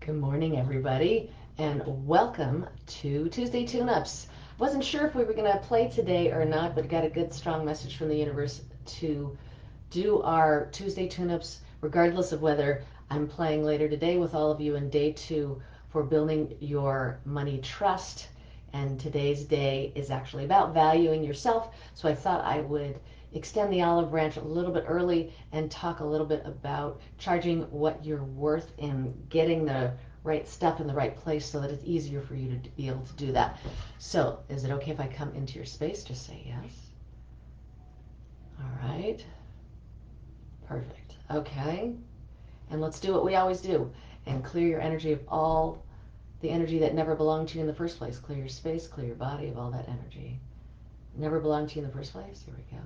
Good morning, everybody, and welcome to Tuesday Tuneups. Wasn't sure if we were going to play today or not, but got a good, strong message from the universe to do our Tuesday Tuneups, regardless of whether I'm playing later today with all of you in day two for building your money trust. And today's day is actually about valuing yourself. So I thought I would extend the olive branch a little bit early and talk a little bit about charging what you're worth and getting the right stuff in the right place so that it's easier for you to be able to do that. So, is it okay if I come into your space? Just say yes. All right. Perfect. Okay. And let's do what we always do and clear your energy of all the energy that never belonged to you in the first place. Clear your space, clear your body of all that energy. Never belonged to you in the first place. Here we go.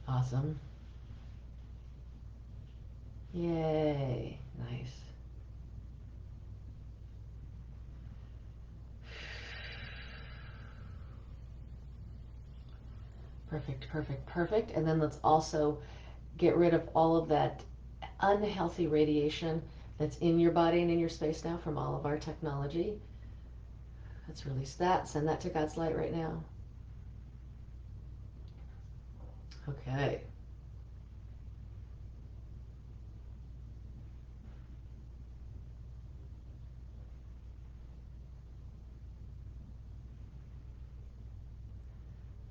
Awesome. Yay. Nice. Perfect, perfect, perfect. And then let's also get rid of all of that unhealthy radiation that's in your body and in your space now from all of our technology. Let's release that. Send that to God's light right now. Okay.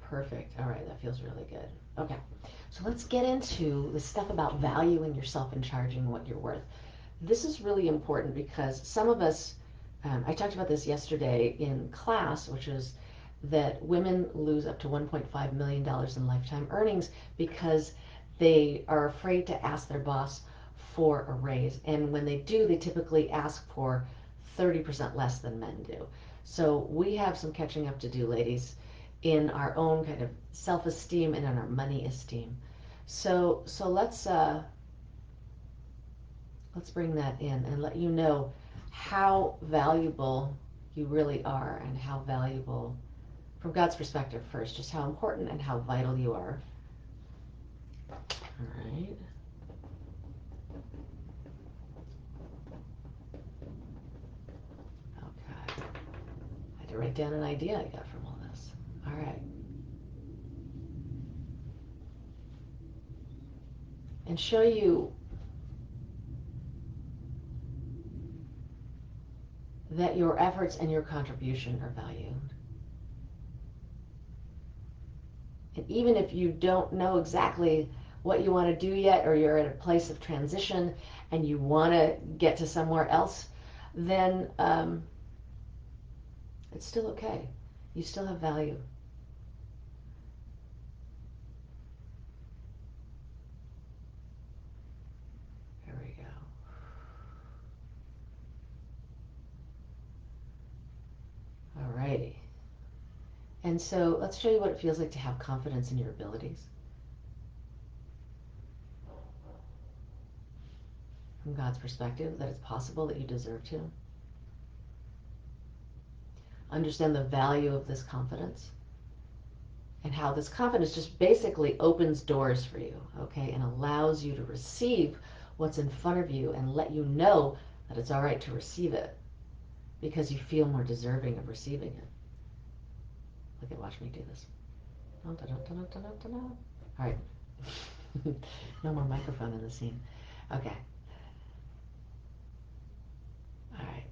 Perfect. All right, that feels really good. Okay, so let's get into the stuff about valuing yourself and charging what you're worth. This is really important because some of us, I talked about this yesterday in class, which is that women lose up to $1.5 million in lifetime earnings because they are afraid to ask their boss for a raise. And when they do, they typically ask for 30% less than men do. So we have some catching up to do, ladies, in our own kind of self-esteem and in our money esteem. So let's bring that in and let you know how valuable you really are and how valuable, from God's perspective first, just how important and how vital you are. All right. Okay. I had to write down an idea I got from all this. All right. And show you that your efforts and your contribution are valued. And even if you don't know exactly what you want to do yet, or you're at a place of transition and you want to get to somewhere else, then it's still okay. You still have value. There we go. Alrighty. And so let's show you what it feels like to have confidence in your abilities. From God's perspective, that it's possible, that you deserve to. Understand the value of this confidence and how this confidence just basically opens doors for you, okay, and allows you to receive what's in front of you and let you know that it's all right to receive it because you feel more deserving of receiving it. Look at, watch me do this. All right. No more microphone in the scene. Okay. All right.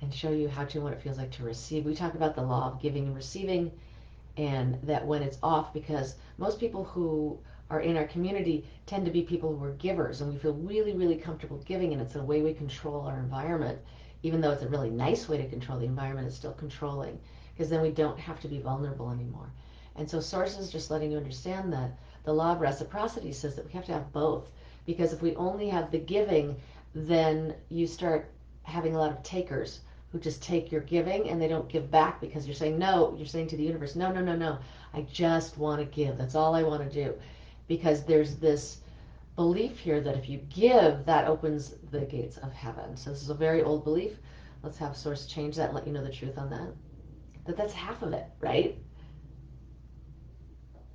And show you how to, what it feels like to receive. We talk about the law of giving and receiving, and that when it's off, because most people who are in our community tend to be people who are givers, and we feel really, really comfortable giving, and it's a way we control our environment. Even though it's a really nice way to control the environment, it's still controlling, because then we don't have to be vulnerable anymore. And so Source is just letting you understand that the law of reciprocity says that we have to have both, because if we only have the giving, then you start having a lot of takers who just take your giving and they don't give back, because you're saying no, you're saying to the universe, no, no, no, no, I just want to give, that's all I want to do, because there's this belief here that if you give, that opens the gates of heaven. So this is a very old belief. Let's have Source change that and let you know the truth on that, that's half of it, right?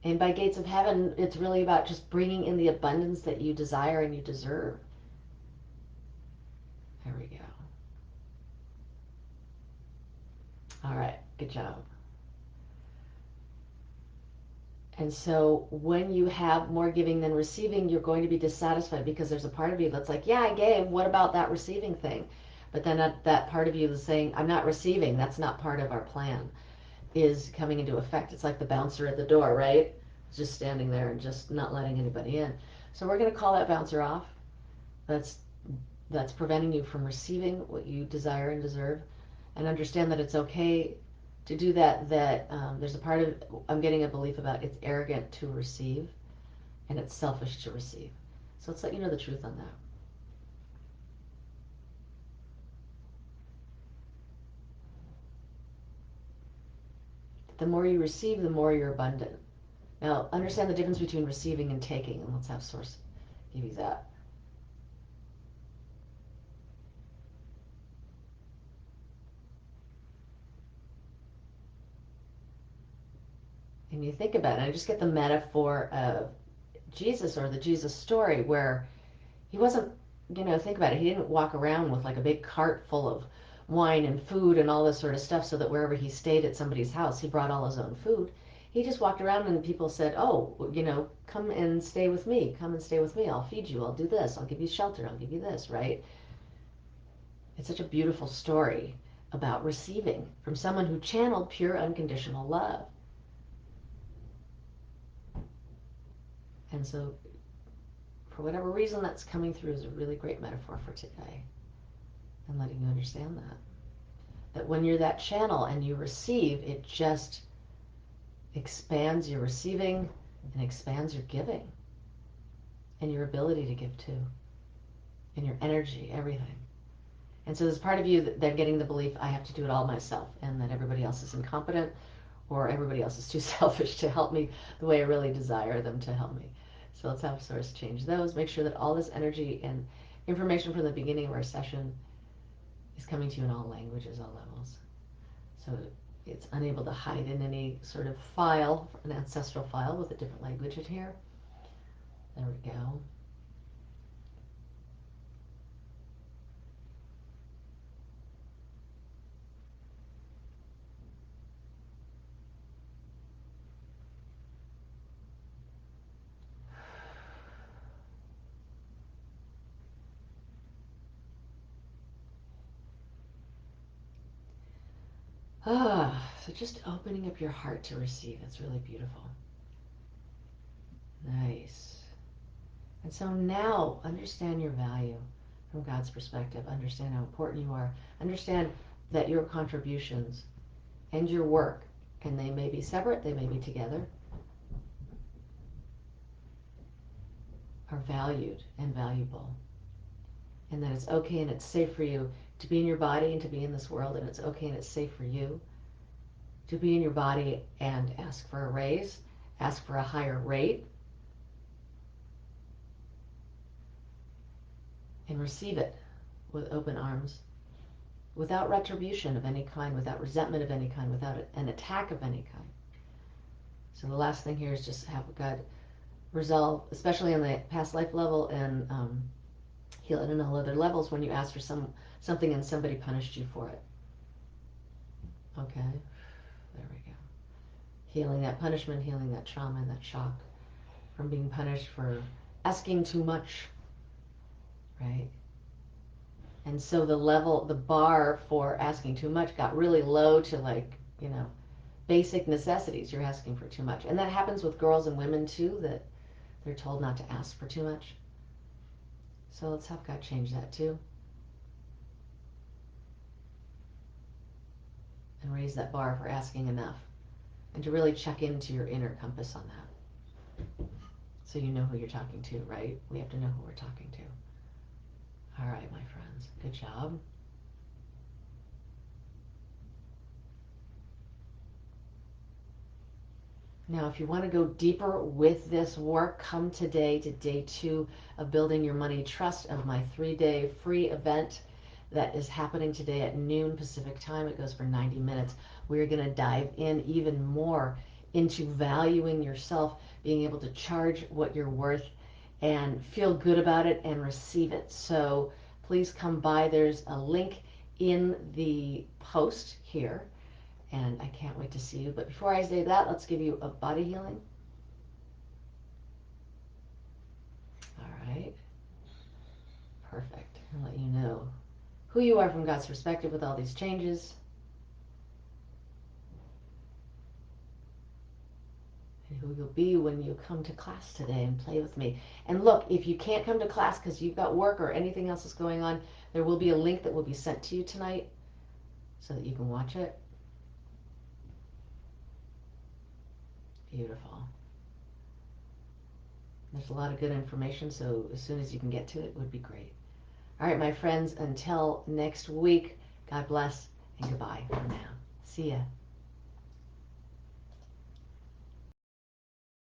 And by gates of heaven, it's really about just bringing in the abundance that you desire and you deserve. There we go. All right, good job. And so when you have more giving than receiving, you're going to be dissatisfied because there's a part of you that's like, yeah, I gave. What about that receiving thing? But then that part of you is saying, I'm not receiving. That's not part of our plan, is coming into effect. It's like the bouncer at the door, right? Just standing there and just not letting anybody in. So we're going to call that bouncer off. That's that's preventing you from receiving what you desire and deserve, and understand that it's okay to do that. There's a part of, I'm getting a belief about, it's arrogant to receive and it's selfish to receive. So let's let you know the truth on that. The more you receive, the more you're abundant. Now understand the difference between receiving and taking, and let's have Source give you that. And you think about it, I just get the metaphor of Jesus, or the Jesus story, where he wasn't, think about it, he didn't walk around with like a big cart full of wine and food and all this sort of stuff so that wherever he stayed at somebody's house, he brought all his own food. He just walked around and people said, oh, come and stay with me. Come and stay with me. I'll feed you. I'll do this. I'll give you shelter. I'll give you this, right? It's such a beautiful story about receiving from someone who channeled pure unconditional love. And so, for whatever reason, that's coming through as a really great metaphor for today, and letting you understand that when you're that channel and you receive, it just expands your receiving and expands your giving and your ability to give too, and your energy, everything. And so there's part of you that getting the belief, I have to do it all myself, and that everybody else is incompetent, or everybody else is too selfish to help me the way I really desire them to help me. So let's have Source change those. Make sure that all this energy and information from the beginning of our session is coming to you in all languages, all levels. So it's unable to hide in any sort of file, an ancestral file with a different language in here. There we go. So just opening up your heart to receive. It's really beautiful. Nice. And so now understand your value from God's perspective. Understand how important you are. Understand that your contributions and your work, and they may be separate, they may be together, are valued and valuable. And that it's okay and it's safe for you to be in your body and to be in this world, and it's okay and it's safe for you to be in your body and ask for a raise, ask for a higher rate, and receive it with open arms, without retribution of any kind, without resentment of any kind, without an attack of any kind. So the last thing here is just have God resolve, especially on the past life level, and heal it on all other levels when you ask for something and somebody punished you for it. Okay, there we go. Healing that punishment, healing that trauma and that shock from being punished for asking too much, right? And so the bar for asking too much got really low to, like, basic necessities. You're asking for too much. And that happens with girls and women too, that they're told not to ask for too much. So let's have God change that too. And raise that bar for asking enough. And to really check into your inner compass on that. So you know who you're talking to, right? We have to know who we're talking to. All right, my friends. Good job. Now, if you want to go deeper with this work, come today to day 2 of Building Your Money Trust, of my 3-day free event that is happening today at noon Pacific time. It goes for 90 minutes. We're going to dive in even more into valuing yourself, being able to charge what you're worth and feel good about it and receive it. So please come by. There's a link in the post here, and I can't wait to see you. But before I say that, let's give you a body healing. All right. Perfect. I'll let you know who you are from God's perspective with all these changes, and who you'll be when you come to class today and play with me. And look, if you can't come to class because you've got work or anything else is going on, there will be a link that will be sent to you tonight so that you can watch it. Beautiful. There's a lot of good information, so as soon as you can get to it would be great. All right, my friends, until next week, God bless and goodbye for now. See ya.